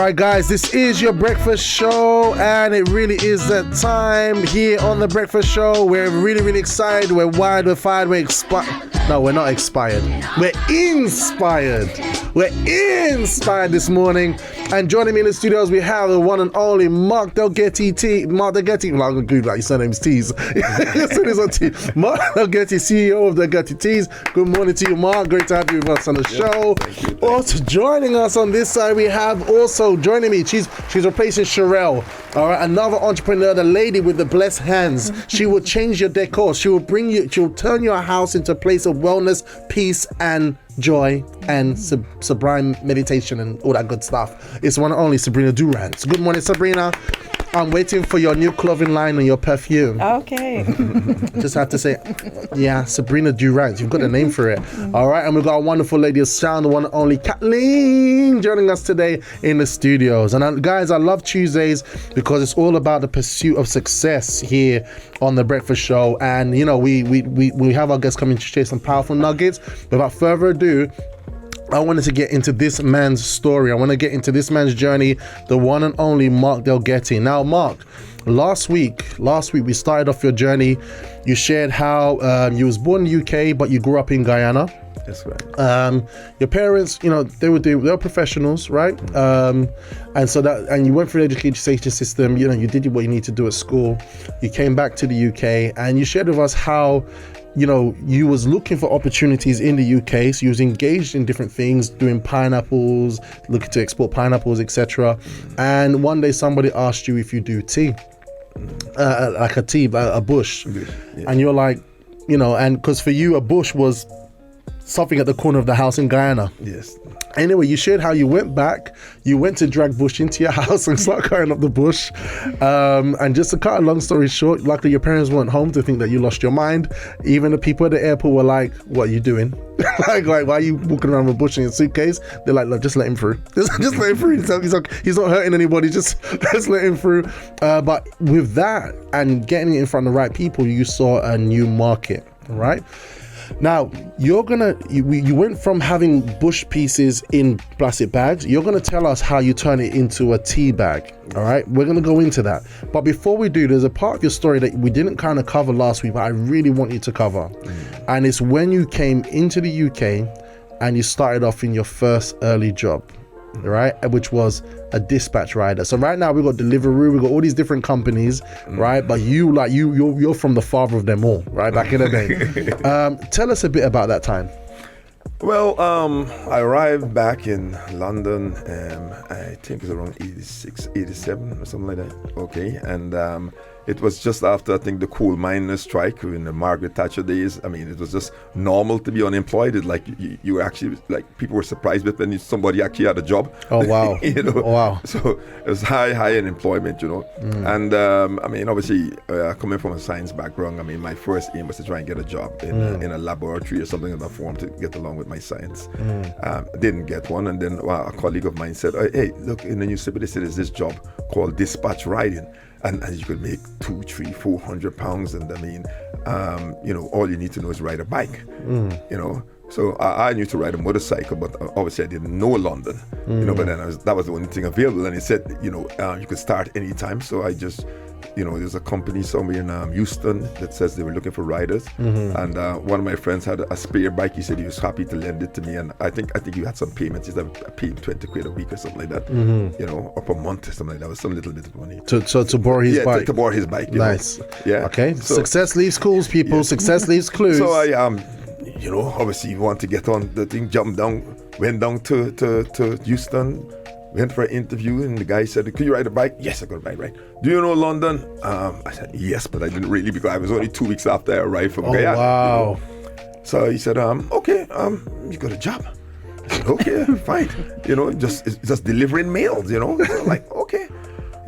right, guys, this is your breakfast show, and it really is that time here on the breakfast show. We're really, really excited. We're wired, we're fired, we're expired. No, we're not expired. We're inspired. We're inspired this morning. And joining me in the studios, we have the one and only Mark Dalgety. Mark Dalgety. Well, I'm going to Google that. Your surname's Tees. Mark Dalgety, CEO of Dalgety Tees. Good morning to you, Mark. Great to have you with us on the show. Thank you. Also joining us on this side, we have also joining me. She's replacing Sherelle. All right, another entrepreneur, the lady with the blessed hands. She will change your decor. She'll turn your house into a place of wellness, peace, and joy, and sublime meditation, and all that good stuff. It's one and only Sabrina Durant. Good morning, Sabrina. I'm waiting for your new clothing line and your perfume. Okay. Just have to say, yeah, Sabrina Durant. You've got a name for it. All right, and we've got a wonderful lady of sound, the one and only Kathleen, joining us today in the studios. And guys, I love Tuesdays because it's all about the pursuit of success here on the Breakfast Show. And you know, we have our guests coming to share some powerful nuggets. Without further ado, I wanted to get into this man's story. I want to get into this man's journey, the one and only Mark Dalgety. Now, Mark, last week we started off your journey. You shared how you was born in the UK, but you grew up in Guyana. That's right. Your parents, you know, they were professionals, right? And you went through the education system. You know, you did what you need to do at school. You came back to the UK, and you shared with us how, you know, you was looking for opportunities in the UK. So you was engaged in different things, doing pineapples, looking to export pineapples, etc. And one day somebody asked you if you do tea, like a bush. Yeah. And you're like, you know, and because for you a bush was something at the corner of the house in Guyana. Yes. Anyway, you shared how you went back, you went to drag bush into your house and start cutting up the bush. And just to cut a long story short, luckily your parents weren't home to think that you lost your mind. Even the people at the airport were like, what are you doing? like, why are you walking around with a bush in your suitcase? They're like, look, just let him through. Just let him through. He's not hurting anybody, just let him through. But with that and getting it in front of the right people, you saw a new market, right? Now, you went from having bush pieces in plastic bags. You're going to tell us how you turn it into a tea bag. All right, we're going to go into that. But before we do, there's a part of your story that we didn't kind of cover last week, but I really want you to cover. And it's when you came into the UK and you started off in your first early job, right? Which was a dispatch rider. So right now we've got Deliveroo, we've got all these different companies, right? But you're from the father of them all, right? Back in the day. Tell us a bit about that time. Well, I arrived back in London, I think it was around 86, 87 or something like that. Okay. And it was just after, I think, the coal miners' strike in the Margaret Thatcher days. I mean, it was just normal to be unemployed. It, like you were actually, like, people were surprised with when somebody actually had a job. Oh, wow. You know? Oh, wow. So it was high unemployment, you know. And I mean, obviously, coming from a science background, I mean, my first aim was to try and get a job in a laboratory or something in that form to get along with my science. Didn't get one. And then a colleague of mine said, hey, look, in the newspaper, they said there's this job called dispatch riding. And you could make 200, 300, 400 pounds. And I mean, you know, all you need to know is ride a bike, you know. So I knew to ride a motorcycle, but obviously I didn't know London, you know, but then that was the only thing available. And he said, you know, you could start anytime. So I just, you know, there's a company somewhere in Houston that says they were looking for riders. And one of my friends had a spare bike. He said he was happy to lend it to me. And I think you had some payments. He said I paid 20 quid a week or something like that, you know, or per month or something like that. It was some little bit of money. To borrow his bike? To borrow his bike. Nice. Know? Yeah. Okay. So, success leaves clues, people. Yeah. Success leaves clues. So I, you know, obviously you want to get on the thing, went down to Houston, went for an interview, and the guy said, could you ride a bike? Yes, I could ride, right. Do you know London? I said, yes, but I didn't really, because I was only 2 weeks after I arrived from Guyana. Wow. You know? So he said, okay, you got a job. I said, okay, fine. You know, just delivering mails, you know. So like, okay.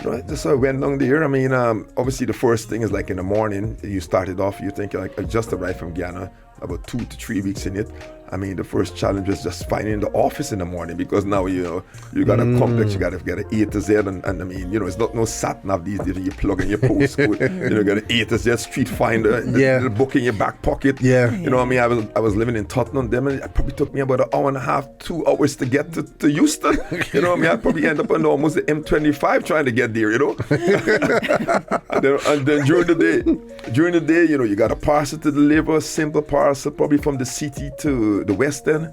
You know, just so I went down there. I mean, obviously the first thing is like in the morning, you started off, you think like, I just arrived from Guyana. about 2 to 3 weeks in it. I mean, the first challenge was just finding the office in the morning, because now, you got a complex, you got to get an A to Z, and I mean, it's not no sat nav these days. You plug in your postcode, you got an A to Z street finder, the book in your back pocket. Yeah. You know what I mean? I was living in Tottenham then, and it probably took me about an hour and a half, 2 hours to get to Houston. You know what I mean? I probably end up on almost the M25 trying to get there, and then during the day, you got a parcel to deliver, a simple parcel, probably from the city to the West End.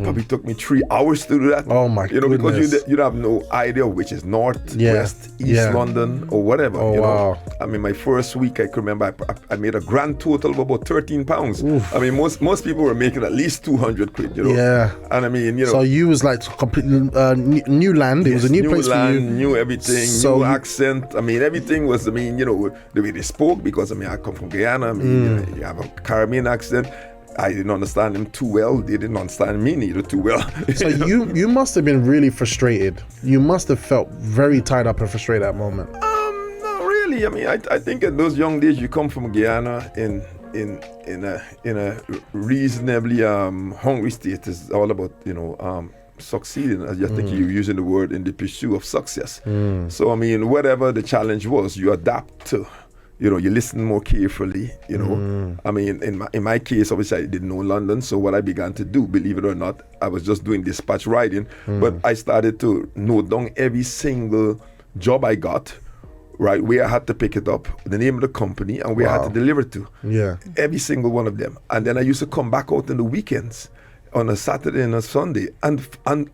Probably took me 3 hours to do that. Oh my goodness. Because you have no idea which is north, west, east London, or whatever. Oh, wow. I mean, my first week, I can remember I made a grand total of about 13 pounds. Oof. I mean, most people were making at least 200 quid, Yeah. And I mean, So you was like completely new land. It was a new place land, for you. New everything, new accent. I mean, everything was, the way they spoke, because, I come from Guyana. I mean, you have a Caribbean accent. I didn't understand them too well. They didn't understand me neither too well. So you must have been really frustrated. You must have felt very tied up and frustrated at that moment. Not really. I mean, I think in those young days, you come from Guyana in a reasonably hungry state. It's all about succeeding. I think you're using the word in the pursuit of success. So I mean, whatever the challenge was, you adapt to. You listen more carefully, I mean, in my case, obviously I didn't know London, so what I began to do, believe it or not, I was just doing dispatch writing, but I started to note down every single job I got, right, where I had to pick it up, the name of the company, and where I had to deliver it to. Yeah. Every single one of them. And then I used to come back out on the weekends, on a Saturday and a Sunday, and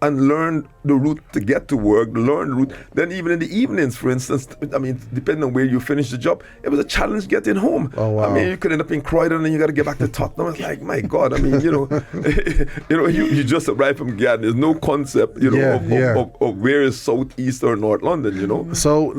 learn the route to get to work, learn the route. Then even in the evenings, for instance, I mean, depending on where you finish the job, it was a challenge getting home. Oh, wow. I mean, you could end up in Croydon and you got to get back to Tottenham. It's like, my God, I mean, you just arrived from Guyana. There's no concept, of where is South, East, or North London, So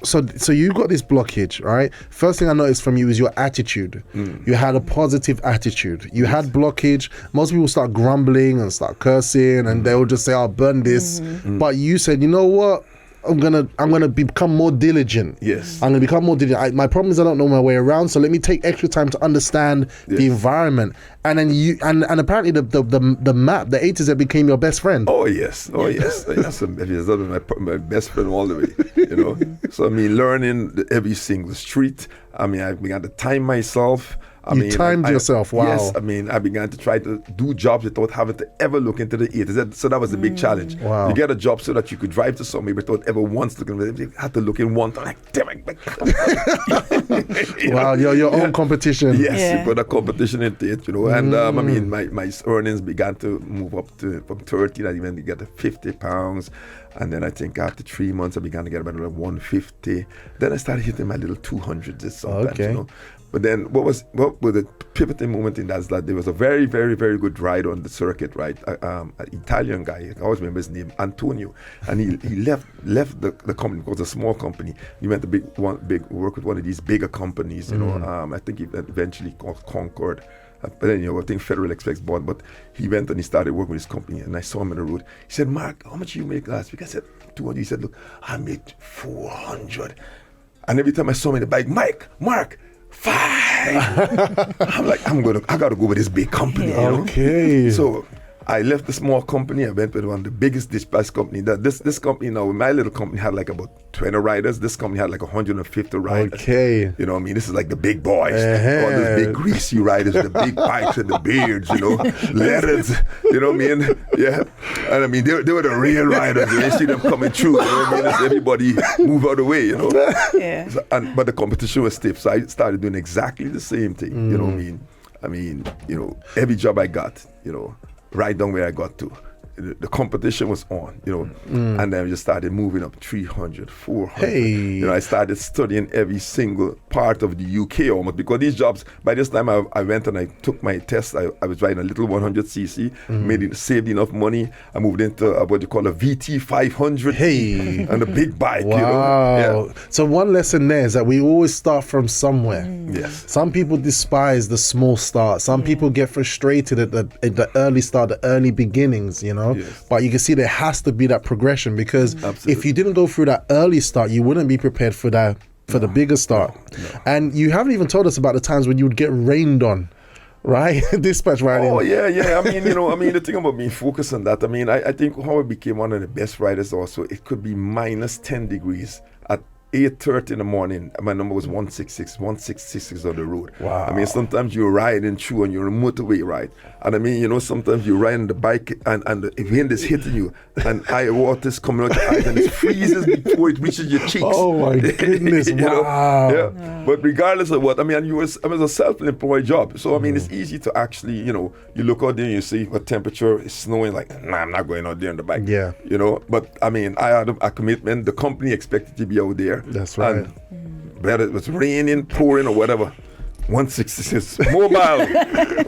so you got this blockage, right? First thing I noticed from you is your attitude. You had a positive attitude. You had blockage. Most people start grumbling and start cursing, and they'll just say, "I'll burn this." But you said, "You know what? I'm gonna become more diligent. Yes. I'm gonna become more diligent. My problem is I don't know my way around, so let me take extra time to understand the environment." And then you and apparently the map, the A to Z became your best friend. Oh yes. That's my best friend all the way. So I mean, learning every single street. I mean, I began to time myself. You timed yourself, wow. Yes, I mean, I began to try to do jobs without having to ever look into the A to Z. So that was the big challenge. Wow. You get a job so that you could drive to somewhere without ever once looking at it. You had to look in one time, like, damn it. Wow, you're your own competition. Yes, you put a competition into it, And I mean, my earnings began to move up from 30, I even get to 50 pounds. And then I think after 3 months, I began to get about 150. Then I started hitting my little 200s sometimes, Okay. But then what was the pivoting moment in that is that there was a very, very, very good rider on the circuit, right? An Italian guy, I always remember his name, Antonio. And he left the company, because it's a small company. He went to work with one of these bigger companies, I think he eventually called Concord. But then, I think Federal Express bought, but he went and he started working with his company, and I saw him on the road. He said, "Mark, how much you make last week?" I said, 200. He said, "Look, I made 400. And every time I saw him in the bike, Mark, 5. I'm like, I gotta go with this big company. Okay. So I left the small company. I went with one of the biggest dispatch company. This company now, my little company had like about 20 riders. This company had like 150 riders. Okay. You know what I mean? This is like the big boys. All those big greasy riders with the big bikes and the beards, leathers. You know what I mean? Yeah. And I mean, they were the real riders. You see them coming through. You know what I mean? It's everybody move out of the way, Yeah. So, but the competition was stiff. So I started doing exactly the same thing. You know what I mean? Every job I got, right down where I got to. The competition was on, and then we just started moving up 300, 400. Hey. I started studying every single part of the UK almost, because these jobs, by this time I went and I took my test. I was riding a little 100cc, saved enough money. I moved into what you call a VT 500. Hey. And a big bike, Wow. Yeah. So one lesson there is that we always start from somewhere. Yes. Some people despise the small start. Some people get frustrated at the early start, the early beginnings, Yes. But you can see there has to be that progression, because Absolutely. if you didn't go through that early start, you wouldn't be prepared for the bigger start. No. And you haven't even told us about the times when you would get rained on. right? Dispatch writing. Oh yeah. I mean, the thing about being focused on that. I mean, I think how I became one of the best writers. Also, it could be minus 10 degrees at 8:30 in the morning. My number was 166 on the road. Wow. I mean, sometimes you're riding through and you're on a motorway, right? And I mean, sometimes you're riding the bike and the wind is hitting you and water's coming out your eyes and it freezes before it reaches your cheeks. Oh my goodness! Wow. Yeah. But regardless of what, I mean, it was a self-employed job. So I mean, it's easy to actually, you look out there and you see what temperature is snowing. Like, nah, I'm not going out there on the bike. Yeah. But I mean, I had a commitment. The company expected to be out there. That's right. And whether it was raining, pouring, or whatever, 166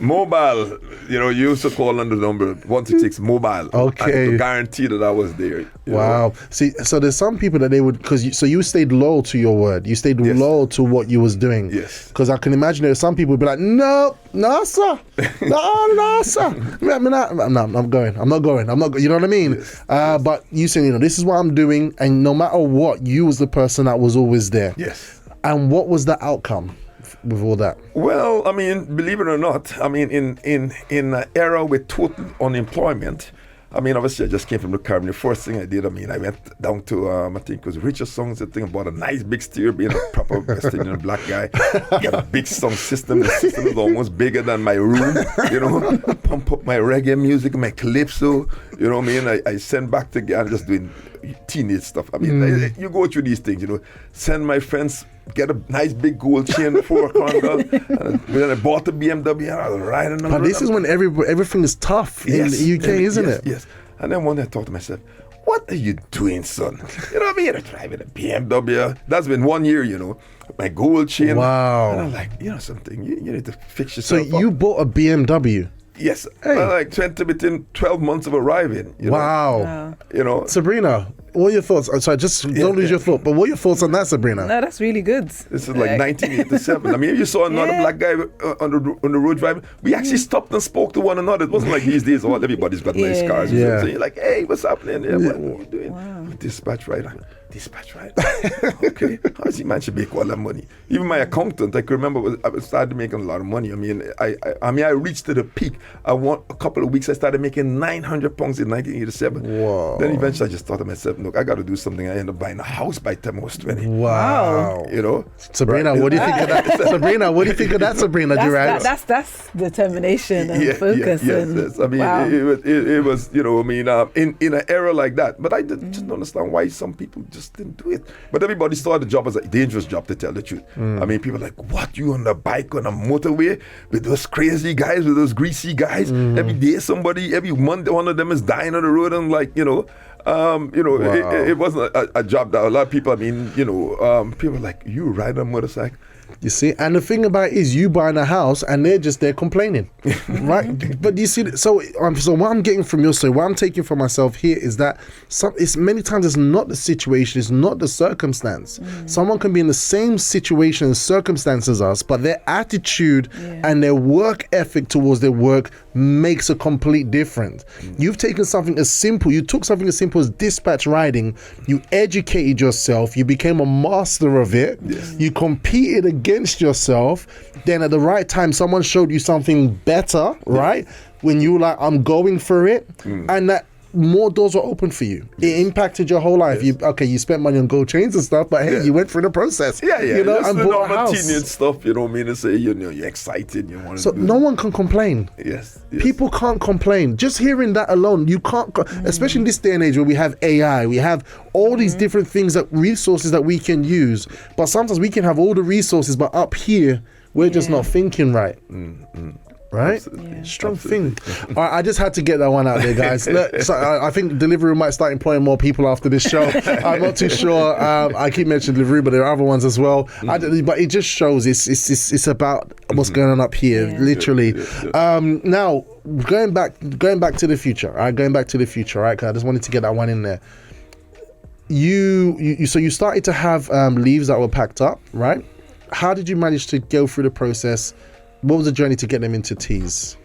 mobile. You used to call on the number 166 mobile. Okay. And to guarantee that I was there. Wow. See, so there's some people that they would, so you stayed loyal to your word. You stayed loyal to what you was doing. Yes. Because I can imagine there's some people would be like, no, sir. No, sir. I'm going. I'm not going. You know what I mean? Yes. But you said, this is what I'm doing. And no matter what, you was the person that was always there. Yes. And what was the outcome with all that? Well, I mean, believe it or not, I mean, in an era with total unemployment, I mean, obviously, I just came from the Caribbean. The first thing I did, I mean, I went down to, I think it was Richard Song's thing about a nice big stereo, being a proper West Indian black guy. Got a big sound system. The system is almost bigger than my room, Pump up my reggae music, my calypso, you know what I mean? I send back to Ghana just doing teenage stuff. I mean, you go through these things, Send my friends, get a nice big gold chain for a conga. And then I bought the BMW and I was riding on. But this is when everything is tough in the UK, isn't it? Yes. And then one day I thought to myself, what are you doing, son? You know what I mean? I'm driving a BMW. That's been 1 year, my gold chain. Wow. And I'm like, something, you need to fix yourself So you up. bought a BMW? Yes. Hey. Like within 12 months of arriving. Wow. Sabrina, what are your thoughts? Sorry, just don't lose your thought. But what are your thoughts on that, Sabrina? No, that's really good. This is like 1987. I mean, if you saw another black guy on the road driving, we actually stopped and spoke to one another. It wasn't like these days, everybody's got nice cars. Yeah. So you're like, hey, what's happening? Yeah, what are you doing? Wow. Dispatch rider. Okay. How does he manage to make all that money? Even my accountant, I can remember, I started making a lot of money. I mean, I reached to the peak. A couple of weeks, I started making £900 in 1987. Wow. Then eventually I just thought to myself, look, I got to do something. I ended up buying a house by the time I was 20. Wow. Sabrina, right? What do you think of that? Sabrina, what do you think of that, Sabrina? That's determination and focus. Yes. I mean, it was, in an era like that. But I just don't understand why some people just didn't do it. But everybody saw the job as a dangerous job, to tell the truth. I mean, people are like, what, you on the bike on a motorway with those crazy guys, with those greasy guys? Every day every month one of them is dying on the road. And like, wow. It wasn't a job that a lot of people, people are like, you ride a motorcycle? You see, and the thing about it is you buying a house and they're just there complaining, right? But you see, so what I'm getting from your story, what I'm taking for myself here is that it's many times it's not the situation, it's not the circumstance. Someone can be in the same situation and circumstance as us, but their attitude and their work ethic towards their work makes a complete difference. You've taken something as simple, you took something as simple as dispatch riding, you educated yourself, you became a master of it, you competed against yourself, then at the right time someone showed you something better, right? When you were like, I'm going for it, and that more doors were open for you. It impacted your whole life. You spent money on gold chains and stuff, but hey, you went through the process. And bought a house. Teenage stuff, you know what I mean? To say, you're excited, you want to So no one can complain. Yes. People can't complain. Just hearing that alone, you can't, especially in this day and age where we have AI, we have all these different things, resources that we can use. But sometimes we can have all the resources, but up here, we're just not thinking right. Right? Strong thing. All right, I just had to get that one out there, guys. Look, so I think Deliveroo might start employing more people after this show. I'm not too sure. I keep mentioning Deliveroo, but there are other ones as well. But it just shows it's about what's going on up here, literally. Now, going back to the future. All right, going back to the future. All right, 'cause I just wanted to get that one in there. So you started to have leaves that were packed up, right? How did you manage to go through the process? What was the journey to get them into teas?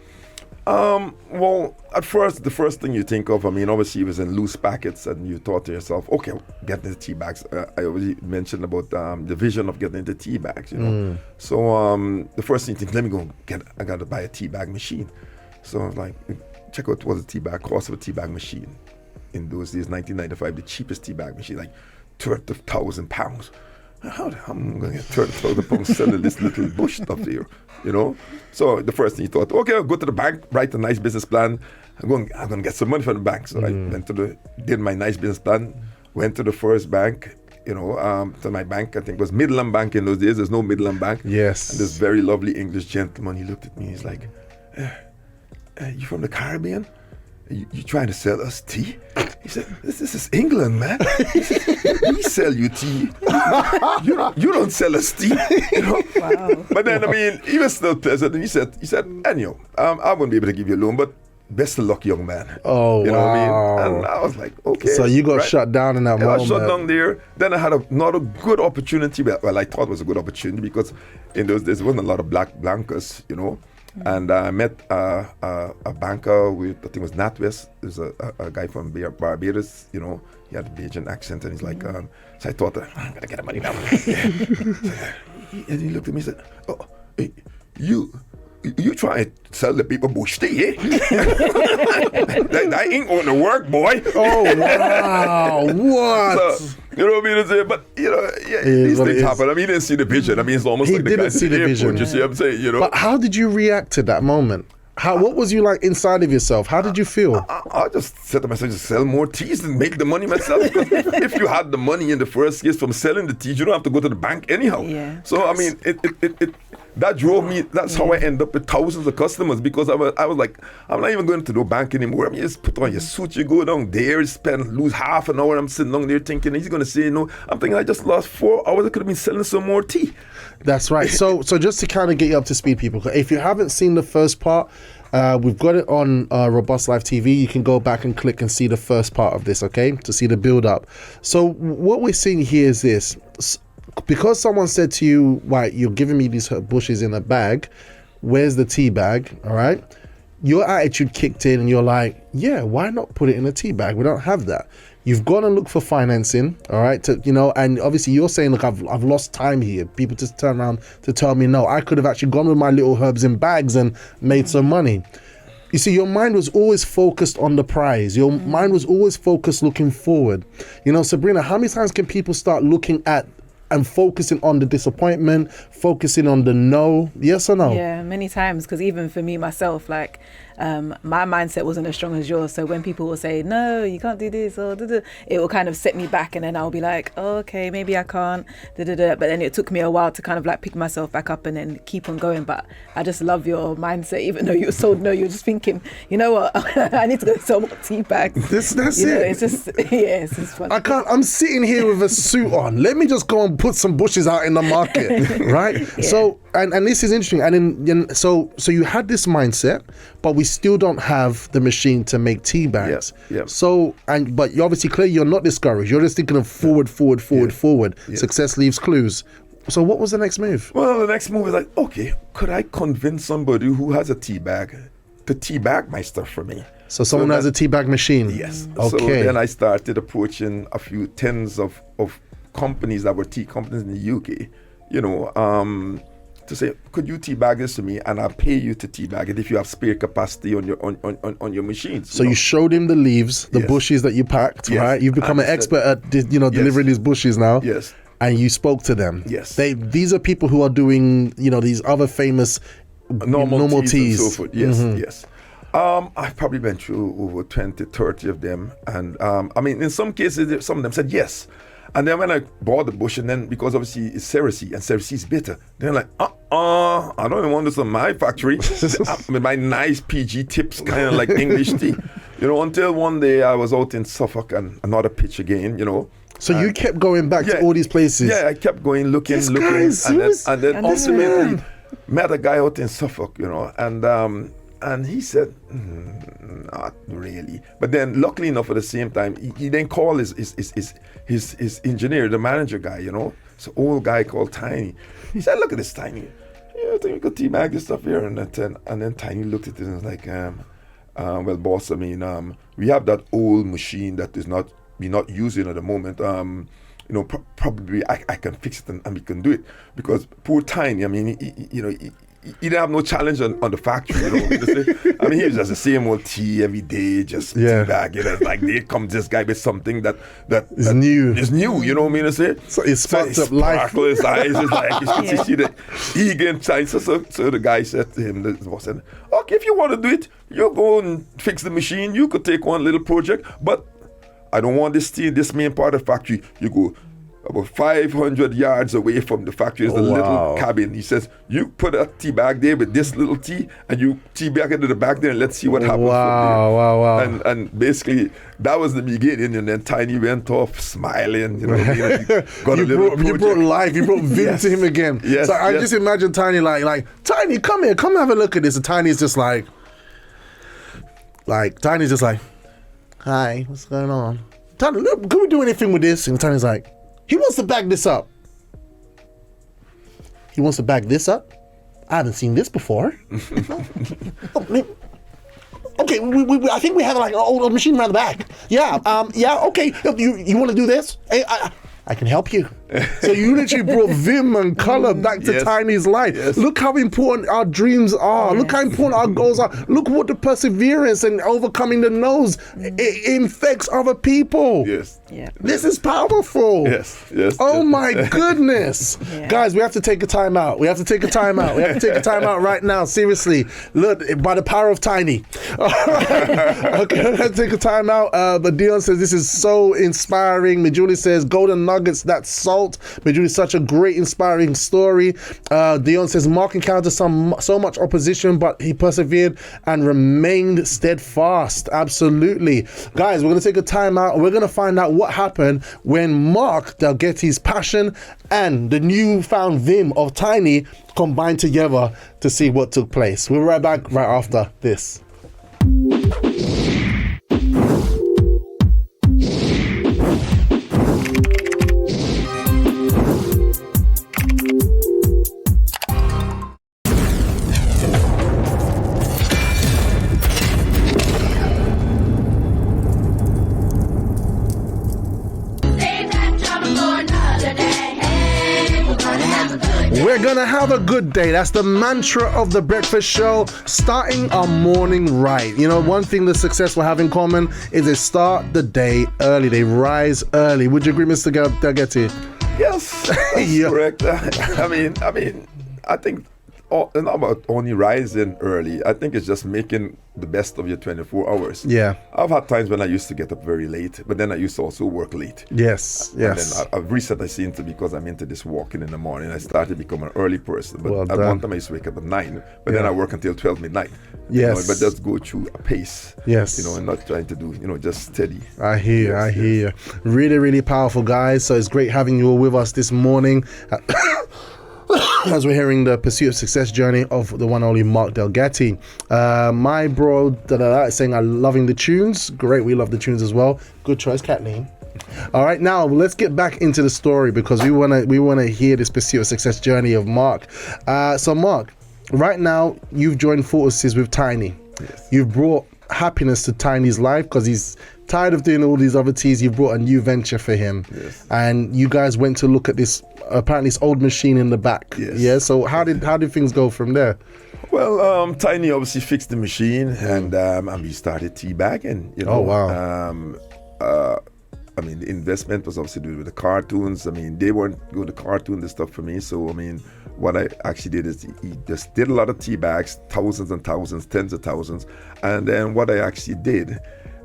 Well, at first, the first thing you think of, I mean, obviously it was in loose packets, and you thought to yourself, okay, getting the tea bags. I already mentioned about the vision of getting into tea bags, you know. So the first thing you think, let me go I got to buy a tea bag machine. So I was like, check out what the tea bag cost of a tea bag machine. In those days, 1995, the cheapest tea bag machine, like £30,000. How I'm going to get £30,000 selling this little bush stuff here, you know? So the first thing you thought, okay, I'll go to the bank, write a nice business plan. I'm going to get some money from the bank. So I went did my nice business plan, went to the first bank, you know, to my bank. I think it was Midland Bank in those days. There's no Midland Bank. Yes. And this very lovely English gentleman, he looked at me. He's like, you from the Caribbean? You trying to sell us tea? He said, this is England, man. He said, we sell you tea. You don't sell us tea. You know? Wow. But then, I mean, he was still pleasant. And he said, anyhow, I won't be able to give you a loan, but best of luck, young man. Oh, you know wow. what I mean? And I was like, okay. So you got shut down in that moment. I shut down there. Then I had another good opportunity. Well, I thought it was a good opportunity because in those days, there wasn't a lot of blankers, you know. And I met a banker with, I think it was NatWest. There's a guy from Barbados, you know. He had a Bajan accent, and he's like, so I thought, I'm going to get the money now. And he looked at me and said, oh, hey, you try to sell the people bush tea, eh? that ain't going to work, boy. Oh, wow. What? So, you know what I mean? But, you know, these things happen. I mean, he didn't see the vision. I mean, it's almost He like the didn't guy see at the the airport. vision. You see what I'm saying? You know? But how did you react to that moment? What was you like inside of yourself? How did you feel? I just said to myself, just sell more teas and make the money myself. Because if you had the money in the first years from selling the teas, you don't have to go to the bank anyhow. Yeah. So, I mean, it that drove me. That's how I end up with thousands of customers, because I was like, I'm not even going to the bank anymore. I mean, you just put on your suit, you go down there, lose half an hour. I'm sitting down there thinking, he's going to say no. I'm thinking, I just lost 4 hours. I could have been selling some more tea. That's right. So just to kind of get you up to speed, people, if you haven't seen the first part, we've got it on Robust Live TV. You can go back and click and see the first part of this, okay, to see the build up. So what we're seeing here is this. Because someone said to you, right, you're giving me these bushes in a bag, where's the tea bag? All right, your attitude kicked in and you're like, yeah, why not put it in a tea bag? We don't have that. You've gone and looked for financing, all right, to, you know, and obviously you're saying, look, I've lost time here. People just turn around to tell me, no, I could have actually gone with my little herbs in bags and made some money. You see, your mind was always focused on the prize. Your mind was always focused looking forward. You know, Sabrina, how many times can people start looking at and focusing on the disappointment, focusing on the no? Yes or no? Yeah, many times, because even for me myself, like my mindset wasn't as strong as yours. So when people will say, no, you can't do this, or it will kind of set me back, and then I'll be like, oh, okay, maybe I can't, but then it took me a while to kind of like pick myself back up and then keep on going. But I just love your mindset. Even though you were told no, you're just thinking, you know what, I need to go sell more tea bags. That's you know, it. it's just, yeah, it's just fun. I'm sitting here with a suit on. Let me just go and put some bushes out in the market, right? Yeah. So, and this is interesting. And so you had this mindset, but we still don't have the machine to make tea bags. Yeah. So, but you obviously, clearly, you're not discouraged. You're just thinking of forward. Yeah. Success leaves clues. So what was the next move? Well, the next move is like, okay, could I convince somebody who has a tea bag to tea bag my stuff for me? So someone has a tea bag machine. Yes. Okay. So then I started approaching a few tens of companies that were tea companies in the UK, you know, to say, could you teabag this to me, and I'll pay you to teabag it if you have spare capacity on your machines. So you showed him the leaves, the bushes that you packed, Yes. right? You've become an expert at delivering these bushes now. Yes. And you spoke to them. Yes. These are people who are doing, these other famous normal teas. and so forth. Yes, yes. I've probably been through over 20, 30 of them, and I mean, in some cases, some of them said yes. And then when I bought the bush, and then because obviously it's Cersei, and Cersei is bitter, they're like, I don't even want this in my factory with my nice PG tips, kind of like English tea, until one day I was out in Suffolk and another pitch again, So you kept going back to all these places? Yeah, I kept going, looking, and then ultimately met a guy out in Suffolk, and he said, not really. But then, luckily enough, at the same time, he then called his engineer, the manager guy, it's an old guy called Tiny. He said, look at this Tiny. yeah, I think we could teabag this stuff here. And then Tiny looked at it and was like, well, boss, I mean, we have that old machine that is not we're not using at the moment. You know, probably I can fix it and we can do it. Because poor Tiny, I mean, he didn't have no challenge on the factory, you know. I mean, he was just the same old tea every day, just teabagging. It's like, there comes this guy with something that is new. Is new, you know what I mean to say? So it sparks up life. His eyes, it's like, you see the eager and shine. So the guy said to him, the boss said, okay, if you want to do it, you go and fix the machine. You could take one little project, but I don't want this tea, this main part of the factory. You go about 500 yards away from the factory is a little cabin. He says, you put a tea bag there with this little tea, and you tea bag into the back there, and let's see what happens. Wow. And basically, that was the beginning, and then Tiny went off smiling. You know what I mean? You brought life, you brought vim to him again. Yes, so I just imagine Tiny like, Tiny, come here, come have a look at this. And Tiny's just like, Tiny's just like, hi, what's going on? Tiny, look, can we do anything with this? And Tiny's like, he wants to bag this up. He wants to bag this up? I haven't seen this before. Okay, I think we have like an old machine around the back. Yeah, okay. You want to do this? I can help you. So you literally brought vim and color back to Tiny's life. Yes. Look how important our dreams are. Look how important our goals are. Look what the perseverance and overcoming the no's it infects other people. Yes. Yeah. This is powerful. Yes. Oh my goodness. Yeah. Guys, we have to take a time out. We have to take a time out right now. Seriously. Look, by the power of Tiny. All right. Okay, let's take a time out. But Dion says this is so inspiring. Majuli says golden nuggets, that's salt. Majuli, such a great inspiring story. Dion says Mark encountered so much opposition, but he persevered and remained steadfast. Absolutely. Guys, we're going to take a time out and we're going to find out what happened when Mark Dalgety's passion and the newfound vim of Tiny combined together to see what took place. We'll be right back right after this. We're gonna have a good day. That's the mantra of the breakfast show, starting our morning right. You know, one thing the successful have in common is they start the day early. They rise early. Would you agree, Mr. Dalgety? Yes, that's correct. I mean, I think it's not about only rising early. I think it's just making the best of your 24 hours. Yeah. I've had times when I used to get up very late, but then I used to also work late. Yes. And then I've recently seen because I'm into this walking in the morning. I started to become an early person. But at one time I used to wake up at 9, but then I work until 12 midnight. Yes. But just go through a pace. Yes. And not trying to do, just steady. I hear you. Really, really powerful, guys. So it's great having you all with us this morning. As we're hearing the pursuit of success journey of the one only Mark Dalgety. My bro is saying I'm loving the tunes. Great, we love the tunes as well. Good choice, Kathleen. All right, now let's get back into the story because we wanna hear this pursuit of success journey of Mark. So Mark, right now you've joined forces with Tiny. Yes. You've brought happiness to Tiny's life because he's tired of doing all these other teas. You brought a new venture for him. Yes. And you guys went to look at this apparently this old machine in the back. Yes. Yeah. So how did things go from there? Well, Tiny obviously fixed the machine and we started teabagging. Oh wow. I mean, the investment was obviously due with the cartoons. I mean, they weren't going to cartoon the stuff for me. So, I mean, what I actually did is he just did a lot of tea bags, thousands and thousands, tens of thousands. And then what I actually did,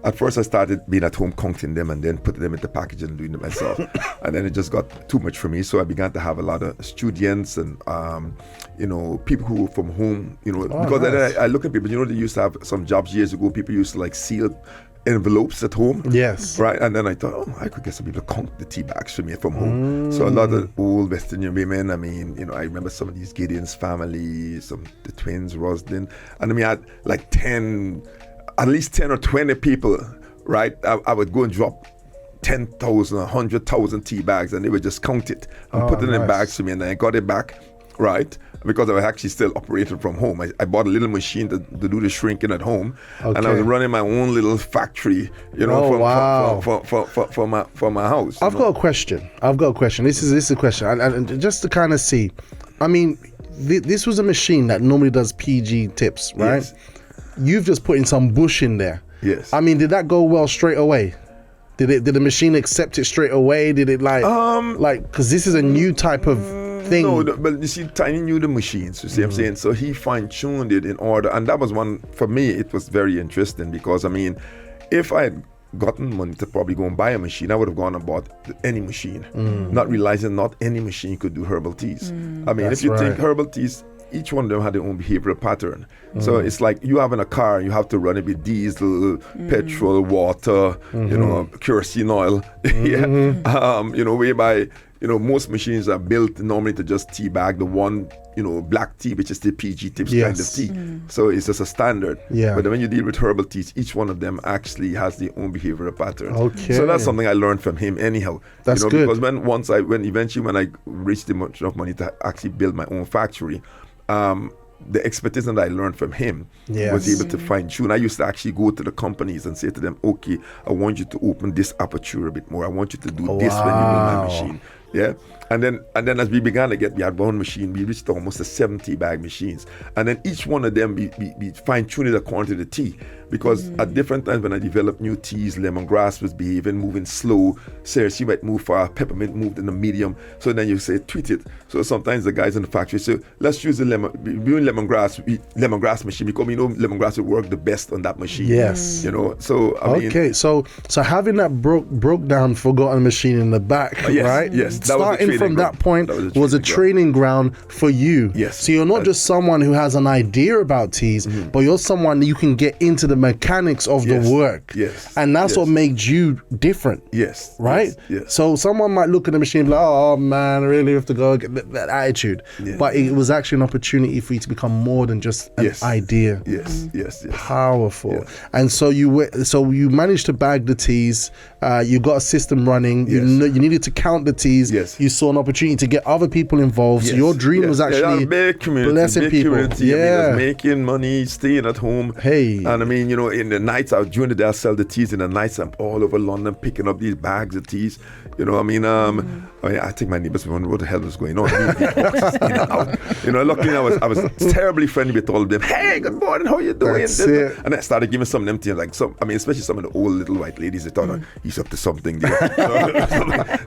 at first I started being at home counting them and then putting them into packaging and doing it myself. And then it just got too much for me. So I began to have a lot of students and, people who were from home, because nice. then I look at people, they used to have some jobs years ago. People used to like seal envelopes at home. Yes. Right. And then I thought, I could get some people to count the tea bags for me from home. So a lot of old West Indian women, I mean, I remember some of these Gideon's family, the twins, Roslyn. And I mean, I had like at least 10 or 20 people, right? I would go and drop 10,000, 100,000 tea bags and they would just count it and put it in bags for me. And then I got it back. right? Because I was actually still operating from home. I bought a little machine to do the shrinking at home, and I was running my own little factory, you know, for my house. I've got a question. This is a question, and just to kind of see, I mean, this was a machine that normally does PG tips, right? Yes. You've just put in some bush in there. Yes. I mean, did that go well straight away? Did the machine accept it straight away? Did it because this is a new type of thing. No, but you see, Tiny knew the machines, you see what I'm saying? So he fine-tuned it in order, and that was one, for me, it was very interesting because, I mean, if I had gotten money to probably go and buy a machine, I would have gone and bought any machine, not realizing not any machine could do herbal teas. I mean, if you think herbal teas, each one of them had their own behavioral pattern. So it's like you having a car, you have to run it with diesel, petrol, water, you know, kerosene oil. You know, whereby, you know, most machines are built normally to just tea bag the one, you know, black tea, which is the PG tips kind of tea. So it's just a standard. But then when you deal with herbal teas, each one of them actually has their own behavioral pattern. So that's something I learned from him anyhow. That's good. Because when I reached enough money to actually build my own factory, the expertise that I learned from him was able to fine tune. I used to actually go to the companies and say to them, okay, I want you to open this aperture a bit more. I want you to do this when you build my machine. Yeah. And then as we began to get, we had one machine, we reached almost a 70 bag machines. And then each one of them, we fine-tuned it according to the tea. Because at different times when I developed new teas, lemongrass was behaving, moving slow, seriously might move fast, peppermint moved in the medium. So then you say, tweet it. So sometimes the guys in the factory say, let's use lemongrass machine because we know lemongrass will work the best on that machine. Yes. You know, so I mean. So having that broke down forgotten machine in the back, right? Yes. That starting from that point was a training ground for you. Yes. So you're not just someone who has an idea about teas, but you're someone that you can get into the mechanics of the work. Yes. And that's what made you different. Yes. Right? Yes. So someone might look at the machine and be like, oh man, I really have to go get that attitude. Yes. But it was actually an opportunity for you to become more than just an idea. Yes. Powerful. Yeah. And so you managed to bag the teas. You got a system running. You needed to count the teas. Yes. You saw an opportunity to get other people involved. So your dream was actually blessing people. I mean, I was making money, staying at home. Hey. And I mean, you know, in the nights, during the day, I sell the teas. In the nights, I'm all over London picking up these bags of teas. You know, I mean, I think my neighbors were wondering what the hell was going on. You know, luckily I was terribly friendly with all of them. Hey, good morning, how you doing? And I started giving some of them things, like especially some of the old little white ladies. They thought he's up to something there.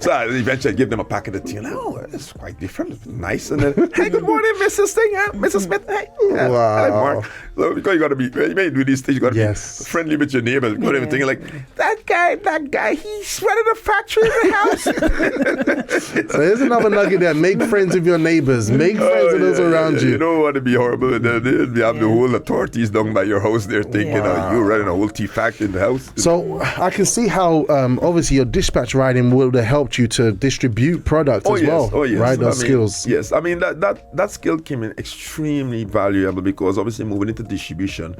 So I eventually give them a packet of tea. And it's quite different, it's nice. And then, hey, good morning, Mrs. Thing, Mrs. Smith. Hey, hi, Mark. So because you may do these things, you got to be friendly with your neighbors. You got everything like that guy, he's running a factory in the house. So here's another nugget there. Make friends with your neighbors. Make friends with those around you. You don't want to be horrible. You have the whole authorities down by your house. They're thinking you're running a whole tea factory in the house. So I can see how obviously your dispatch riding would have helped you to distribute products as well. Right, those skills. Yes, I mean that skill came in extremely valuable because obviously moving into distribution,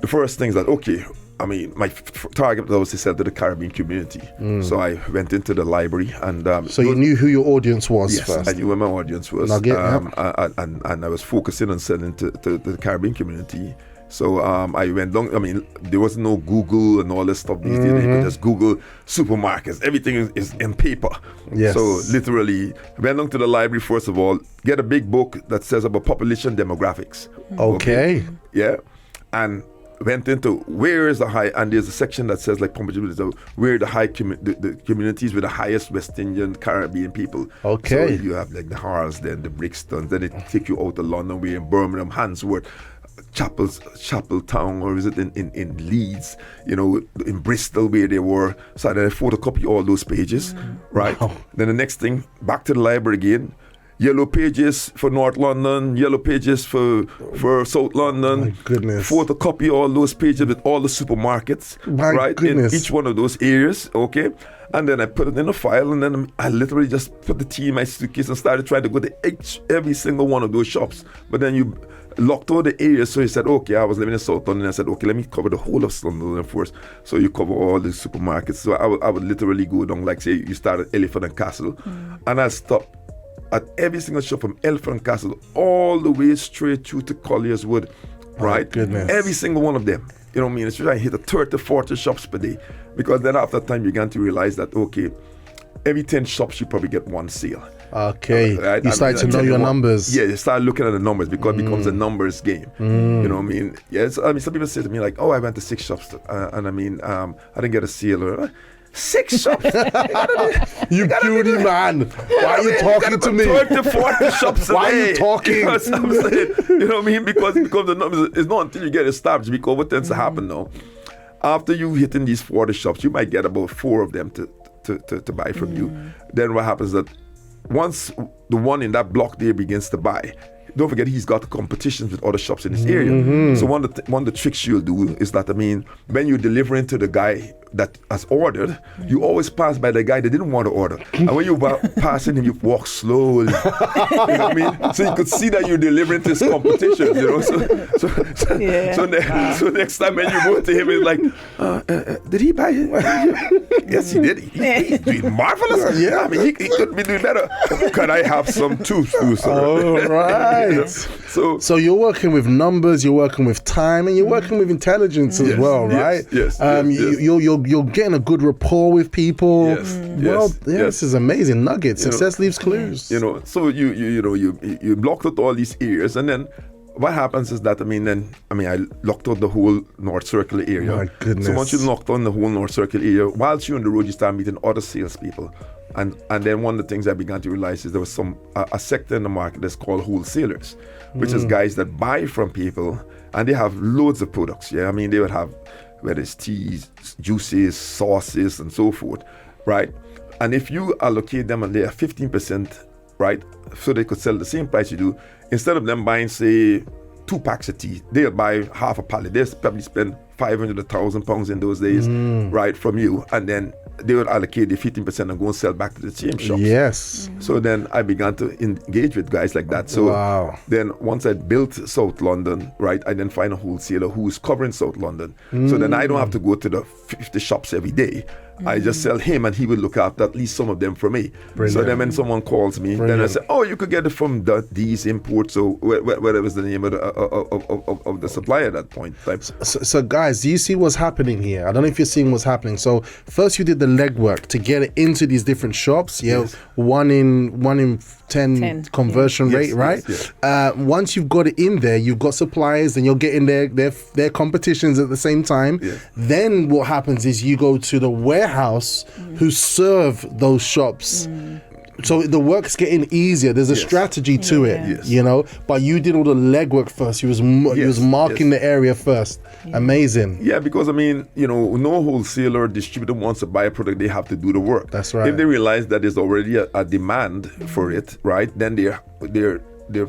the first thing is that my target was to sell to the Caribbean community. So I went into the library and so you knew who your audience was first. I knew where my audience was. And I was focusing on selling to the Caribbean community. So I went down. I mean, there was no Google and all this stuff these days. You could just Google supermarkets. Everything is in paper. Yes. So literally, went down to the library first of all, get a big book that says about population demographics. Okay. Yeah. And went into where is the high, and there's a section that says like where the high the communities with the highest West Indian Caribbean people. Okay. So you have like the Harls, then the Brixtons, then they take you out to London, we're in Birmingham, Handsworth, Chapeltown, or is it in Leeds, you know, in Bristol where they were. So then I photocopy all those pages, right? Wow. Then the next thing, back to the library again. Yellow pages for North London, yellow pages for South London. My goodness. Photocopy all those pages with all the supermarkets, in each one of those areas, okay? And then I put it in a file, and then I literally just put the tea in my suitcase and started trying to go to every single one of those shops. But then you locked all the areas, so you said, okay, I was living in South London, and I said, okay, let me cover the whole of South London first. So you cover all the supermarkets. So I would literally go down, like say you start at Elephant and Castle, and I'll stop at every single shop from Elephant Castle all the way straight through to Collier's Wood, right? Goodness. Every single one of them. You know what I mean? It's trying to hit a 30, 40 shops per day. Because then after time, you began to realize that, okay, every 10 shops, you probably get one sale. Okay. Right? You start to know your numbers. Yeah, you start looking at the numbers because it becomes a numbers game. You know what I mean? Yes. I mean, some people say to me like, "Oh, I went to 6 shops, and I mean, I didn't get a sale." Or, 6 shops? You beauty man. Why are you talking to me? 30, 40 shops a Why are day. you talking? You know what I'm saying? You know what I mean? Because the numbers, it's not until you get established. Because what tends to happen now, after you hitting these 40 shops, you might get about 4 of them to buy from you. Then what happens is that once the one in that block there begins to buy, don't forget he's got competitions with other shops in this area. So one of the tricks you'll do is that, I mean, when you're delivering to the guy that has ordered, you always pass by the guy that didn't want to order. And when you passing him, you walk slowly. You know what I mean? So you could see that you're delivering to his competition, you know. So next time when you go to him, it's like, did he buy it? Yes, he did. He's doing marvelous. Yeah, I mean, he could be doing better. Can I have some too, sir? All right. You know? So you're working with numbers, you're working with time, and you're working with intelligence as well, right? Yes. You're getting a good rapport with people. Yes. This is amazing. Nuggets. Success leaves clues. You know, so you blocked out all these areas, and then what happens is that I locked out the whole North Circle area. My goodness. So once you locked on the whole North Circle area, whilst you're on the road, you start meeting other salespeople. And then one of the things I began to realize is there was a sector in the market that's called wholesalers, which is guys that buy from people, and they have loads of products. Yeah, I mean, they would have, whether it's teas, juices, sauces, and so forth, right? And if you allocate them and they are 15%, right, so they could sell the same price you do, instead of them buying, say, 2 packs of tea, they'll buy half a pallet. They'll probably spend 500, 1,000 pounds in those days, right, from you, and then they would allocate the 15% and go and sell back to the same shops. Yes. So then I began to engage with guys like that. So then once I built South London, right, I then find a wholesaler who is covering South London. So then I don't have to go to the 50 shops every day. I just sell him and he will look after at least some of them for me. Brilliant. So then when someone calls me, then I say, oh, you could get it from these imports, so whatever was the name of the supplier at that point. So guys, do you see what's happening here? I don't know if you're seeing what's happening. So first you did the legwork to get it into these different shops. Yes. 1 in 10 conversion rate, right? Yes. Once you've got it in there, you've got suppliers and you're getting their competitions at the same time. Yes. Then what happens is you go to the warehouse who serve those shops. So the work's getting easier. There's a strategy to it, you know. But you did all the legwork first. You was marking the area first. Amazing. Yeah, because I mean, you know, no wholesaler or distributor wants to buy a product. They have to do the work. That's right. If they realize that there's already a demand for it, right, then they're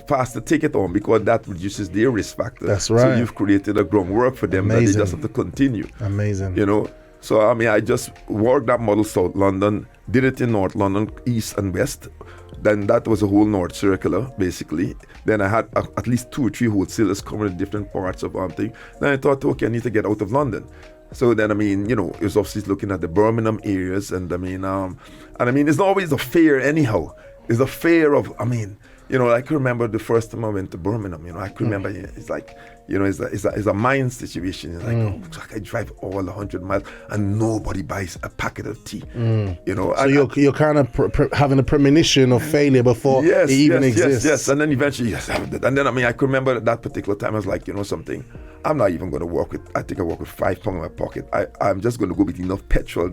fast to take it on because that reduces their risk factor. That's right. So you've created a groundwork for them that they just have to continue. Amazing. You know. So I mean, I just worked that model South London, did it in North London, East and West. Then that was a whole North Circular, basically. Then I had at least 2 or 3 wholesalers covering different parts of thing. Then I thought, okay, I need to get out of London. So then, I mean, you know, it was obviously looking at the Birmingham areas, and I mean, it's not always a fear anyhow. It's a fear of, I mean, you know, I can remember the first time I went to Birmingham. You know, I can remember it's like, you know, it's a mind situation. It's like, I drive all 100 miles and nobody buys a packet of tea. You know, so you're kind of having a premonition of failure before it even exists. Yes, and then eventually, and then I mean, I can remember that particular time. I was like, you know, something. I'm not even going to work with. I think I work with £5 in my pocket. I'm just going to go with enough petrol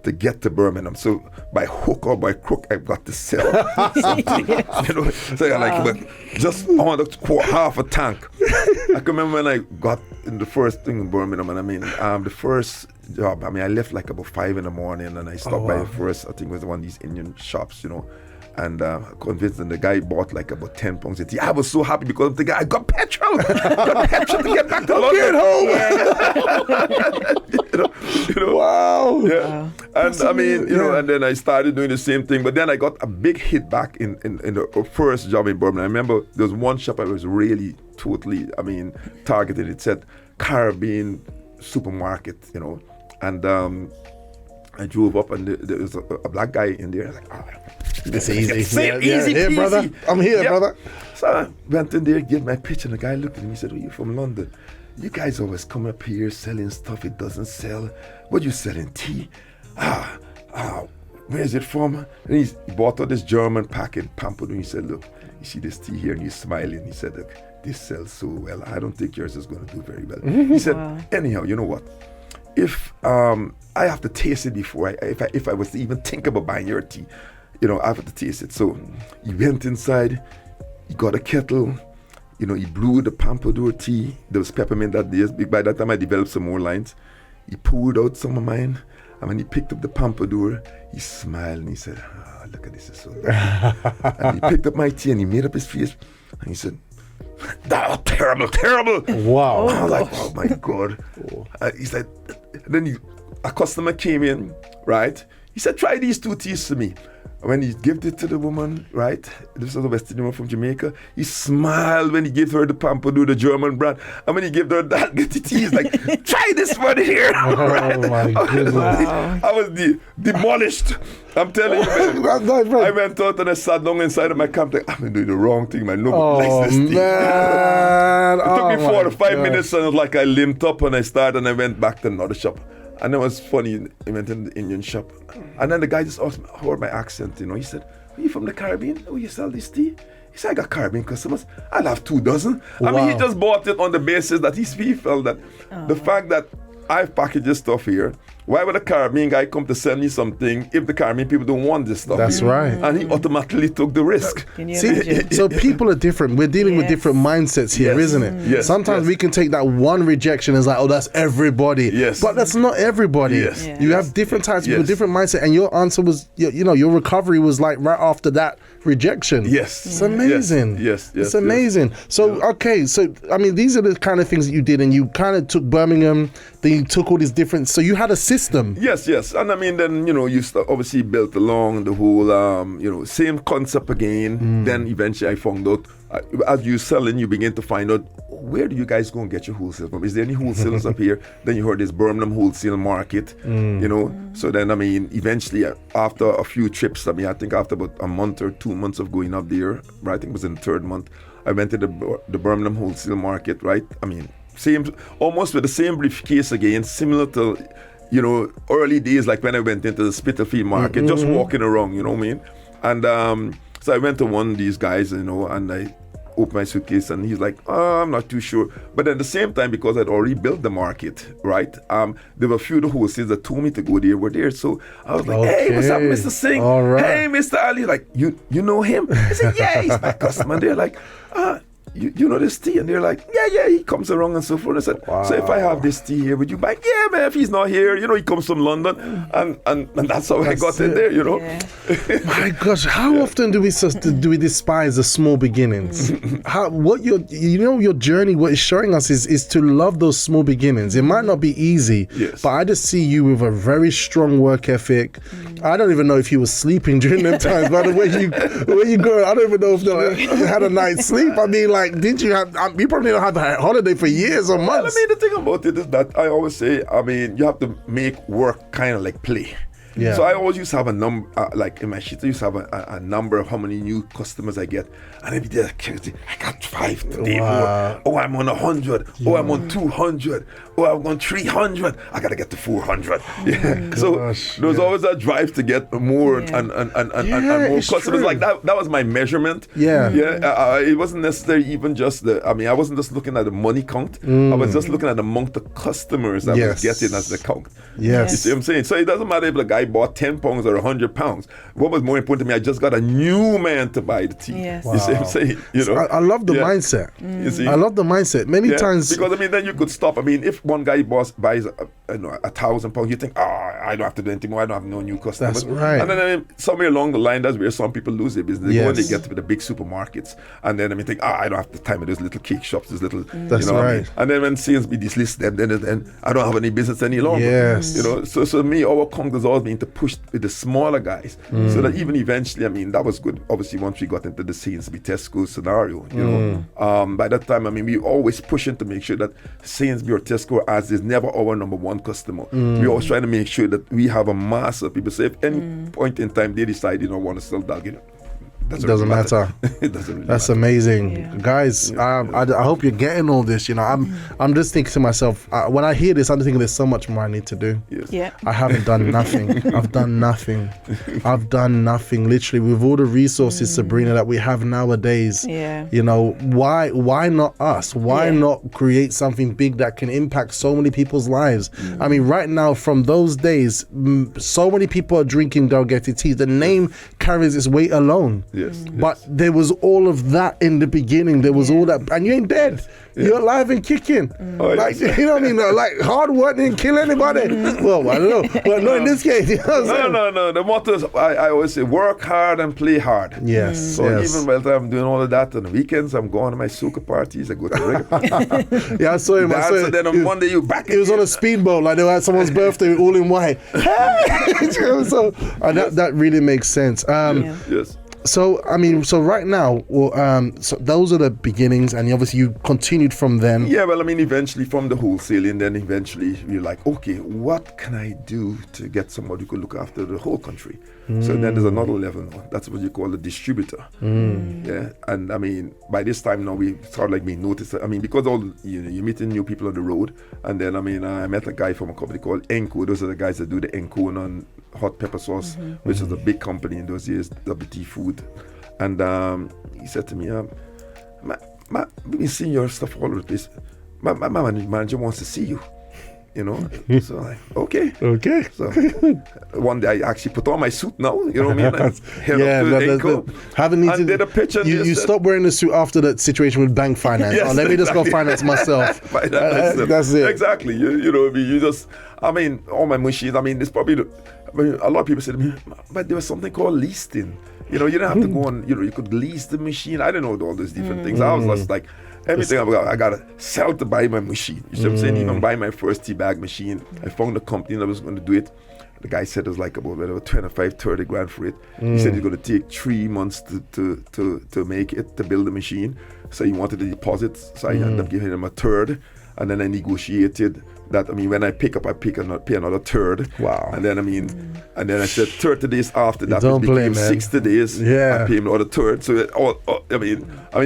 to get to Birmingham. So by hook or by crook, I've got to sell something. You know, so but just I want to pour half a tank. I can remember when I got in the first thing in Birmingham, and I mean, the first job. I mean, I left like about 5 in the morning, and I stopped by the first. I think it was one of these Indian shops, you know. And convinced them, the guy bought like about 10 pounds of tea. I was so happy because the guy, I got petrol to get back to London. You know? Wow. Yeah. Wow. And I mean, you know, and then I started doing the same thing. But then I got a big hit back in the first job in Birmingham. I remember there was one shop I was really totally, I mean, targeted. It said Caribbean supermarket, you know. And I drove up and there was a black guy in there. I was like, It's easy. Easy Here, peasy. brother. I'm here, brother. So I went in there, gave my pitch, and the guy looked at me and said, "Oh, you're from London. You guys always come up here selling stuff it doesn't sell. What you selling? Tea? Where's it from?" And he bought out this German packet, Pampado. He said, "Look, you see this tea here?" And he's smiling. He said, "Look, this sells so well. I don't think yours is going to do very well." He said, "Anyhow, you know what? If I have to taste it before if I was to even think about buying your tea, I have to taste it." So he went inside, he got a kettle, he blew the Pompadour tea. There was peppermint that day. By that time I developed some more lines. He poured out some of mine, and when he picked up the Pompadour, he smiled and he said, "Oh, look at this, is so good." And he picked up my tea and he made up his face and he said, "Oh, terrible, terrible." Wow. I was like, "Oh my God." He said, then a customer came in, right? He said, "Try these 2 teas for me." When he gave it to the woman, right? This was a West Indian woman from Jamaica. He smiled when he gave her the Pompadour, the German brand. And when he gave her that Dalgety tea, he's like, "Try this one here." Right? Oh my goodness. I was demolished. I'm telling you, man. I went out and I sat down inside of my camp like, "I'm doing the wrong thing, man. Nobody likes this tea." Man. It took me 4 to 5 minutes, and it was like I limped up and I started and I went back to another shop. And it was funny, I went in the Indian shop. And then the guy just asked me, how my accent, He said, "Are you from the Caribbean? Oh, you sell this tea?" He said, "I got Caribbean customers. I'll have 2 dozen. I mean, he just bought it on the basis that he felt that the fact that I've packaged this stuff here, why would a Caribbean guy come to sell me something if the Caribbean people don't want this stuff? That's right. And he automatically took the risk. Can you See, imagine? so people are different. We're dealing with different mindsets here, Yes. isn't it? Yes. Sometimes we can take that one rejection as like, "Oh, that's everybody." Yes. But that's not everybody. Yes. Yeah. You have different types of people, Yes. different mindset, and your answer was, your recovery was like right after that rejection. Yes. It's amazing. Yes. It's amazing. So, okay, so I mean, these are the kind of things that you did, and you kind of took Birmingham, then you took all these different. So you had a system. Yes, and I mean, then you obviously built along the whole, same concept again. Then eventually I found out, as you selling, you begin to find out, where do you guys go and get your wholesale from? Is there any wholesalers up here? Then you heard this Birmingham wholesale market, So then, I mean, eventually after a few trips, I mean, I think after about a month or 2 months of going up there, right, I think it was in the 3rd month, I went to the Birmingham wholesale market, right? I mean, almost with the same briefcase again, similar to, early days, like when I went into the Spitalfield market, just walking around, you know what I mean? And so I went to one of these guys, and I opened my suitcase, and he's like, "Oh, I'm not too sure." But at the same time, because I'd already built the market, right? There were a few of the wholesalers that told me to go there, were there. So I was like, "Hey, what's up, Mr. Singh? All right. Hey, Mr. Ali." Like, you know him? I said, "Yeah, he's my customer." And they're like, you know this tea?" And they're like, yeah, he comes around and so forth. I said, "So if I have this tea here, would you buy?" "Yeah, man, if he's not here, he comes from London." And that's how I got in there, Yeah. My gosh, how often do we despise the small beginnings? Your journey, what it's showing us is to love those small beginnings. It might not be easy, Yes. but I just see you with a very strong work ethic. I don't even know if you were sleeping during them times, by the way you go. I don't even know if you had a night's sleep. I mean, like, didn't you have? You probably don't have a holiday for years or Well, months. I mean, the thing about it is that I always say, I mean, you have to make work kind of like play. Yeah. So I always used to have a number, like in my sheet, I used to have a number of how many new customers I get. And every day I got 5 today. Wow. Oh, I'm on 100. Oh, I'm on 200. Oh, I'm on 300. I got to get to 400. Yeah. So there was always that drive to get more and more it's customers. true. Like that was my measurement. Yeah. Yeah. It wasn't necessarily even just I wasn't just looking at the money count. I was just looking at the amount of customers I was getting as the count. Yes. You see what I'm saying? So it doesn't matter if the guy bought 10 pounds or 100 pounds. What was more important to me, I just got a new man to buy the tea. Yes. You see what I'm saying? I love the mindset. You see? I love the mindset. Many times. Because, I mean, then you could stop. I mean, if one guy buys £1,000, you think, I don't have to do anything more. I don't have no new customers. That's right. And then, I mean, somewhere along the line, that's where some people lose their business. They go and they Yes. get to the big supermarkets. And then, I mean, think, I don't have the time of those little cake shops, those little, That's you know what I mean? right. And then when Sainsbury's deslist them, then I don't have any business any longer. Yes. You know, so me, our conquest has always been to push with the smaller guys. So that even eventually, I mean, that was good. Obviously, once we got into the Sainsbury Tesco scenario, you know, by that time, I mean, we always pushing to make sure that Sainsbury or Tesco as is never our number one customer. We're always trying to make sure that we have a mass of people. So if any point in time they decide, want to sell Dalgety, it doesn't matter. It doesn't really That's matter. amazing, guys. I hope you're getting all this. I'm just thinking to myself, when I hear this, I'm just thinking there's so much more I need to do. Yes. Yeah. I haven't done nothing. I've done nothing. Literally, with all the resources, Sabrina, that we have nowadays. Yeah. Why not us? Why not create something big that can impact so many people's lives? I mean, right now, from those days, so many people are drinking Dalgety tea. The name carries its weight alone. Yes. But there was all of that in the beginning. There was all that, and you ain't dead. You're alive and kicking. Like, you know what I mean? Like, hard work didn't kill anybody. Well, I don't know. But no, in this case, you know what I'm saying? No. The motto is, I always say, work hard and play hard. Yes. So even while I'm doing all of that on the weekends, I'm going to my soca parties. I go to reggae. Yeah, I saw him. Dance, and then on Monday you back. It was on a speedboat, like they were at someone's birthday, all in white. So that really makes sense. Yes. So right now, so those are the beginnings, and obviously you continued from them. Yeah, well, eventually from the wholesaling, then eventually we're like, okay, what can I do to get somebody who could look after the whole country? So then there's another level now. That's what you call a distributor. Yeah, and by this time now we start like being noticed. Because you're meeting new people on the road, and then I met a guy from a company called Enco. Those are the guys that do the Encone on hot pepper sauce, which is a big company in those years, WT Food. And he said to me, we've been seeing your stuff all over the place. My manager wants to see you. So like, okay. So one day I actually put on my suit now, you know what I mean? And did a pitch. And you stopped wearing the suit after that situation with bank finance. Yes, let me just go finance myself. That's it. Exactly. You just, all my machines, there's probably, a lot of people say to me, but there was something called leasing. You didn't have to go on, you could lease the machine. I don't know all those different things. I was just like, everything I gotta sell to buy my machine. You see what I'm saying? Even buy my first tea bag machine. I found a company that was going to do it. The guy said it was like about 25-30 grand for it. He said it's going to take 3 months to make it, to build the machine. So he wanted the deposit. So I ended up giving him a third. And then I negotiated that, when I pick up, I pay another third. Wow. And then, and then I said 30 days after that, it became 60 days. Yeah. I pay him another third. So,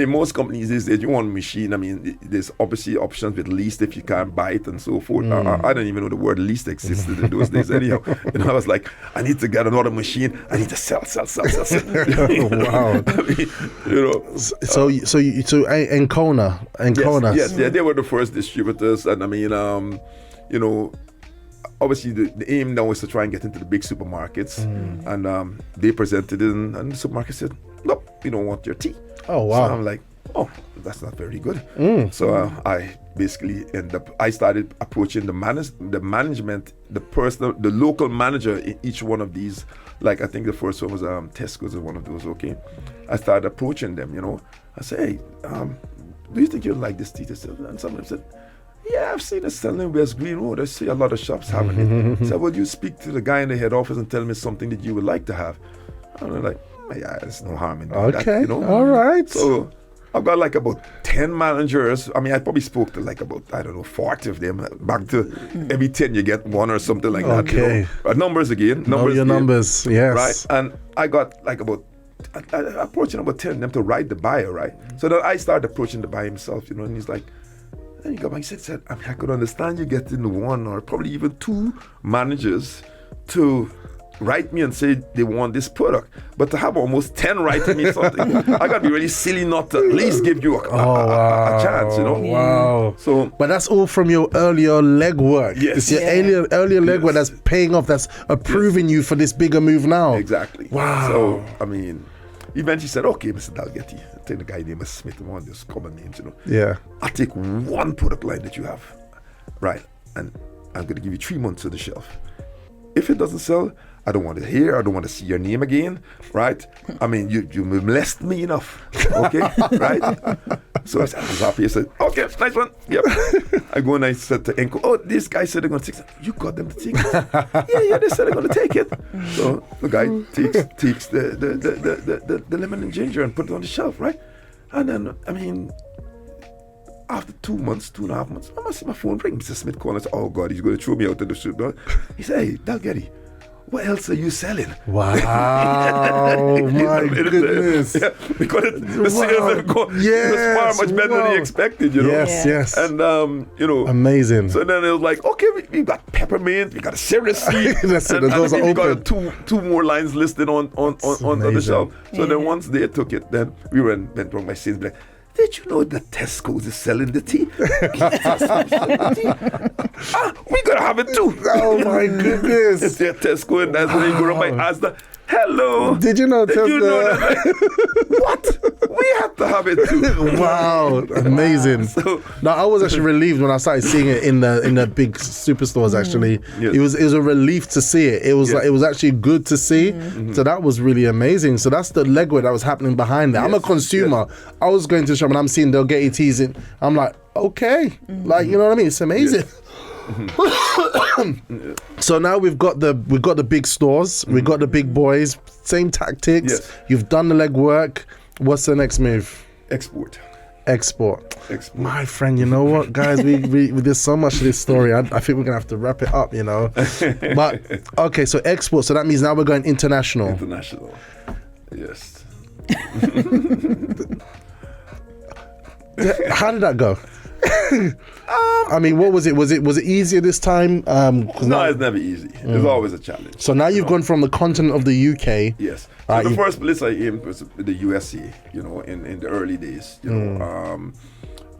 most companies these days, you want a machine, there's obviously options with leased if you can't buy it and so forth. I don't even know the word leased existed in those days anyhow. I was like, I need to get another machine. I need to sell. Wow. So Encona. Yes, they were the first distributors. And obviously the aim now is to try and get into the big supermarkets. And they presented it, and the supermarket said, nope, we don't want your tea. Oh, wow. So I'm like, oh, that's not very good. So I basically I started approaching the management, the local manager in each one of these. Like, I think the first one was Tesco's or one of those, okay? I started approaching them, I said, hey, do you think you'd like this tea? And someone said, yeah, I've seen it selling in West Green Road. I see a lot of shops having it. So would you speak to the guy in the head office and tell me something that you would like to have? And I'm like, yeah, there's no harm in doing that, All right. So I've got like about 10 managers. I probably spoke to like about, 40 of them. Back to every 10 you get one or something like that. Numbers again. Numbers, yes. Right? And I got like approaching about 10 of them to write the bio, right? So then I started approaching the buyer himself, and he's like, then you got my said, I could understand you getting one or probably even two managers to write me and say they want this product, but to have almost 10 writing me something, I gotta be really silly not to at least give you a chance, Wow. So, but that's all from your earlier legwork. Yes. It's your earlier legwork that's paying off, that's approving you for this bigger move now. Exactly. Wow. So, eventually said, okay, Mr. Dalgety, I think the guy named is Smith, one of those common names, Yeah. I'll take one product line that you have, right? And I'm going to give you 3 months to the shelf. If it doesn't sell, I don't want to hear, I don't want to see your name again, right? You molest me enough, okay, right? So I was happy. I said, okay, nice one. Yep. I go and I said to Enco, oh, this guy said they're going to take it. You got them to take it? yeah, they said they're going to take it. So the guy takes the lemon and ginger and put it on the shelf, right? And then, after 2 months, 2.5 months, I must see my phone ring. Mr. Smith calling. I said, oh God, he's going to throw me out of the soup. He said, hey, Dalgety, what else are you selling? Wow, my goodness. Yeah, because the sales have gone far much better than he expected, Yes. And, amazing. So then it was like, okay, we got peppermint, we got a cereal seed. That's it, and those are we open. got two more lines listed on the shelf. So then once they took it, then we went wrong by sales, like, did you know that Tesco's is selling the tea? We gotta have it too. Oh my goodness. It's their Tesco, and that's when you go around my Asda. Hello. Did you know Tesco? You know that? Like, what? We have to have it too. Wow, amazing. So, no, I was actually relieved when I started seeing it in the big superstores. Actually, Yes. it was a relief to see it. It was like, it was actually good to see. So that was really amazing. So that's the legwork that was happening behind it. I'm a consumer. I was going to the shop and I'm seeing Dalgety teas in. I'm like, okay, like, you know what I mean? It's amazing. So now we've got the big stores, we've got the big boys, same tactics. Yes. You've done the legwork. What's the next move? export. My friend, you know what, guys, we there's so much to this story. I think we're gonna have to wrap it up, But okay, so export. So that means now we're going international. International. Yes. How did that go? I mean, what was it? Was it easier this time? No, it's never easy. There's always a challenge. So now you've gone from the continent of the UK. Yes. So the first place I aimed was the USA. In the early days.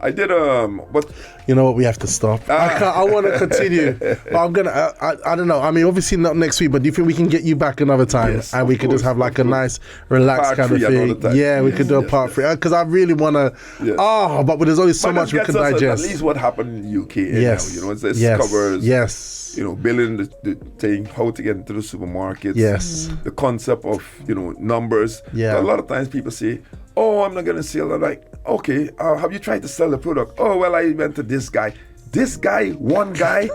I did but you know what, we have to stop. I want to continue, but I'm gonna. I don't know. I mean, obviously not next week, but do you think we can get you back another time, Yes, and we could just have like a nice, relaxed Part kind of three another thing? time. Yeah, we could do a Yes, part 3 because I really want to. Yes. But there's only so but much we that can gets us digest. At least what happened in the UK. Yes. It covers. Yes. Building the thing, how to get into the supermarkets. Yes. The concept of numbers. Yeah. A lot of times people say, "Oh, I'm not gonna sell." I'm like, "Okay, have you tried to sell the product?" "Oh, well, I went to this guy." This guy, one guy,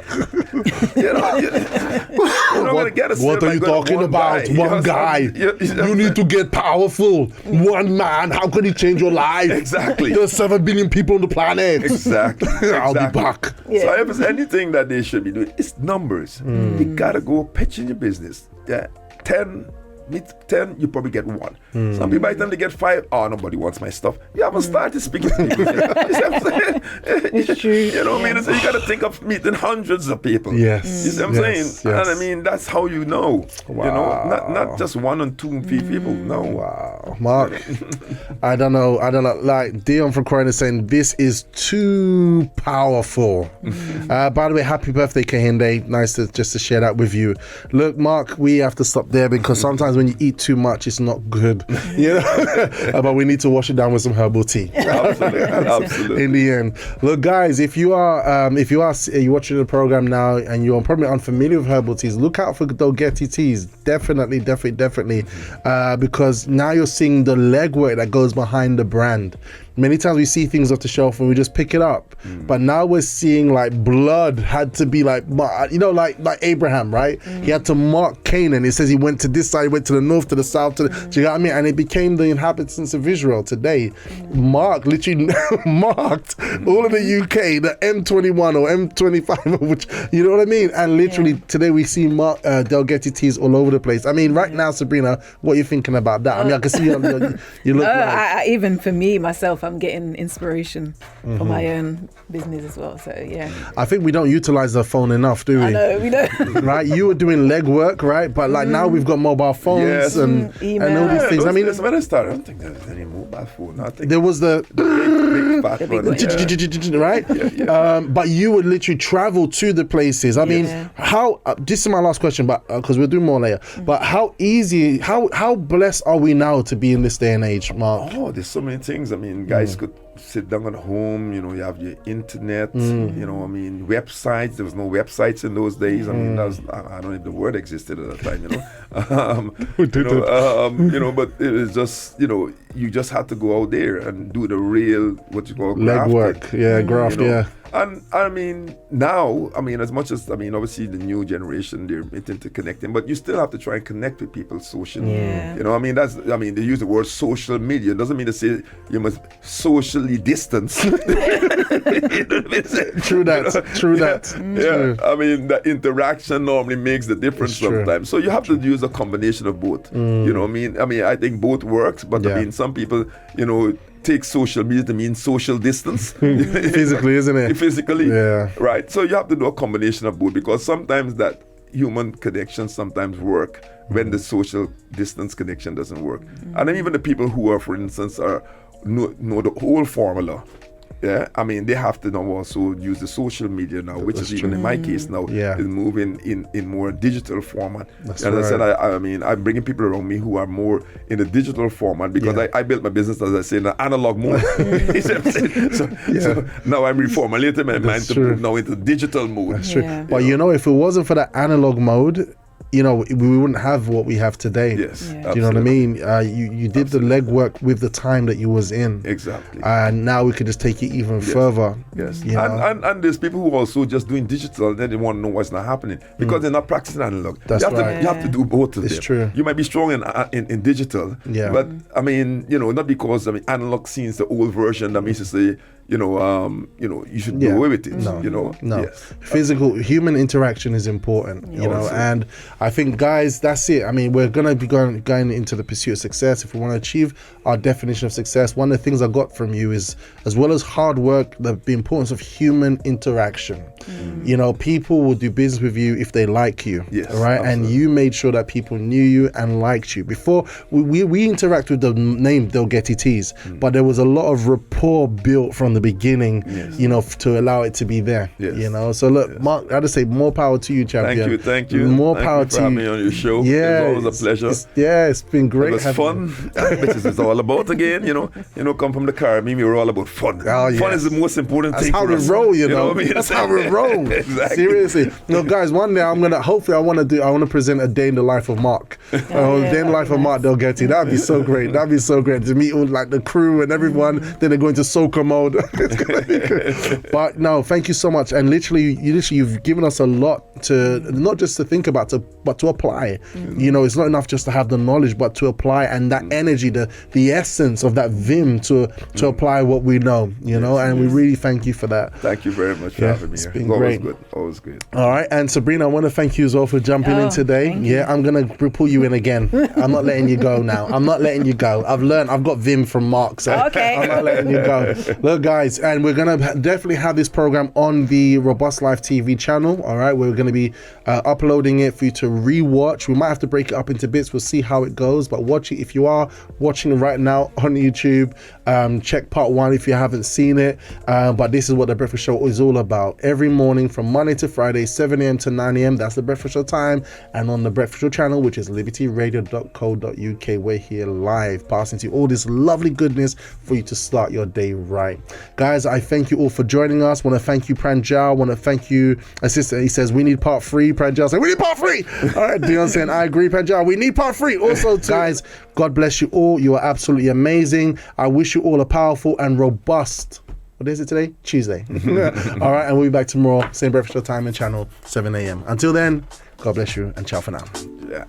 you're not gonna get a sale. What are you talking about? One guy. You need to get powerful. One man. How can he change your life? Exactly. There's 7 billion people on the planet. Exactly. I'll be back. Yeah. So if it's anything that they should be doing, it's numbers. You gotta go pitch in your business. Yeah, 10, you probably get 1. Some people, by the time they get 5, nobody wants my stuff. You haven't started speaking to people yet. You see what I'm saying? It's true. You know what I mean? So you got to think of meeting hundreds of people. Yes. You see what I'm saying? Yes. And I mean, that's how you know. Wow. Not just 1 or 2, 3 people. No. Wow, Mark. I don't know. Like Dion from Croydon is saying, this is too powerful. By the way, happy birthday, Kahinde. Nice to share that with you. Look, Mark, we have to stop there because sometimes when you eat too much, it's not good. But we need to wash it down with some herbal tea. Absolutely. In the end, look, guys, if you are you're watching the program now and you're probably unfamiliar with herbal teas, look out for Dalgety teas. Definitely, because now you're seeing the legwork that goes behind the brand. Many times we see things off the shelf and we just pick it up, but now we're seeing like blood had to be like Abraham, right? He had to mark Canaan. It says he went to this side, he went to the north, to the south, do you know what I mean? And it became the inhabitants of Israel today. Mark literally marked all of the UK, the M21 or M25, which, you know what I mean? And literally today we see Dalgety teas all over the place. I mean, right now, Sabrina, what are you thinking about that? I mean, I can see you look like... even for me, myself, I'm getting inspiration for my own business as well. So, yeah. I think we don't utilize the phone enough, do we? I know, we don't. Right? You were doing legwork, right? But like now we've got mobile phones and all these things. I mean, when I started, I don't think there was any mobile phone. I think there was the big fat one. right? Yeah. But you would literally travel to the places. I mean, how? This is my last question, but because we'll do more later. But how easy? How blessed are we now to be in this day and age, Mark? Oh, there's so many things. I mean, guys could sit down at home. You have your internet. I mean, websites. There was no websites in those days. I mean, I don't know if the word existed at that time. But it was just you just had to go out there and do the real what you call legwork. Yeah, graft. Yeah. And I mean, now, as much as, obviously the new generation, they're interconnecting, but you still have to try and connect with people socially. Yeah. They use the word social media. It doesn't mean to say you must socially socially distanced. You know what I mean? True that. True that. Yeah, True. I mean, the interaction normally makes the difference It's true. sometimes. So you have to use a combination of both. You know what I mean? I mean, I think both works, but Yeah. I mean, some people, you know, take social media to mean social distance. Physically, isn't it? Physically. Yeah. Right. So you have to do a combination of both, because sometimes that human connection sometimes work when the social distance connection doesn't work. And then even the people who are, for instance, know the whole formula. Yeah, I mean, they have to now also use the social media now, which is even in my case now, Yeah. is moving in more digital format. That's and I said, right. I mean, I'm bringing people around me who are more in the digital format, because Yeah. I built my business, as I say, in an analog mode. You see what I'm saying? So now I'm reformulating my mind to true. move now into digital mode. That's true. Yeah. But you know, if it wasn't for that analog mode, you know, we wouldn't have what we have today. Yes. Yeah. Do you know what I absolutely. mean? You did the legwork with the time that you was in. Exactly. And now we could just take it even further. Yes, You know? and there's people who are also just doing digital, then they want to know what's not happening because they're not practicing analog. That's you have right. to, you have to do both of It's them. true. You might be strong in digital, Yeah. but I mean, you know, not because analog seems the old version that means to say, you should do Yeah. away with it. No. You know, No, yes. physical human interaction is important, you know, Also. and I think, guys, that's it. I mean, we're gonna be going into the pursuit of success. If we want to achieve our definition of success, one of the things I got from you is, as well as hard work, the importance of human interaction. You know, people will do business with you if they like you, Yes, right? And absolutely. you made sure that people knew you and liked you. Before we interact with the name Dalgety Teas, but there was a lot of rapport built from the beginning, Yes. you know, to allow it to be there. Yes. You know, so look, Yes. Mark, I just say more power to you, champion. Thank you. More Thank power you for to having you. me on your show. Yeah, It's always a pleasure. It's been great. It was having fun. Which is it's all about again. You know, come from the Caribbean, we were all about fun. Oh, Fun yes. is the most important That's thing. how for we us. roll, you know. what I mean? That's how we roll. Exactly. Seriously. No, guys, one day I want to present a day in the life of Mark. yeah, Day in the life of Mark Dalgety. That'd be so great. That'd be so great to meet all like the crew and everyone. Then they're going to soca mode. It's gonna be good. But no, thank you so much. And you've given us a lot to not just to think about, but to apply. You know, it's not enough just to have the knowledge, but to apply, and that energy, the essence of that vim to apply what we know. You know, and we really thank you for that. Thank you very much for Yeah, having me it's here. been Always great. good. Always good. All right, and Sabrina, I want to thank you as well for jumping in today. thank you. Yeah, I'm gonna pull you in again. I'm not letting you go now. I'm not letting you go. I've learned. I've got vim from Mark, so Okay. I'm not letting you go. Look, guys, and we're gonna definitely have this program on the Robust Life TV channel. All right, we're gonna be uploading it for you to rewatch. We might have to break it up into bits. We'll see how it goes, but watch it if you are watching right now on YouTube. Check part 1 if you haven't seen it. But this is what the Breakfast Show is all about. Every morning from Monday to Friday, 7 a.m. to 9 a.m. That's the Breakfast Show time. And on the Breakfast Show channel, which is libertyradio.co.uk, we're here live, passing to you all this lovely goodness for you to start your day right. Guys, I thank you all for joining us. Want to thank you, Pranjal. Want to thank you, assistant. He says, we need part 3. Pranjal saying, we need part 3. All right, Dion saying, I agree, Pranjal. We need part 3. Also, guys, God bless you all. You are absolutely amazing. I wish you all a powerful and robust, what is it today? Tuesday. All right, and we'll be back tomorrow, same Breakfast Show time and channel, 7 a.m. Until then, God bless you and ciao for now. Yeah.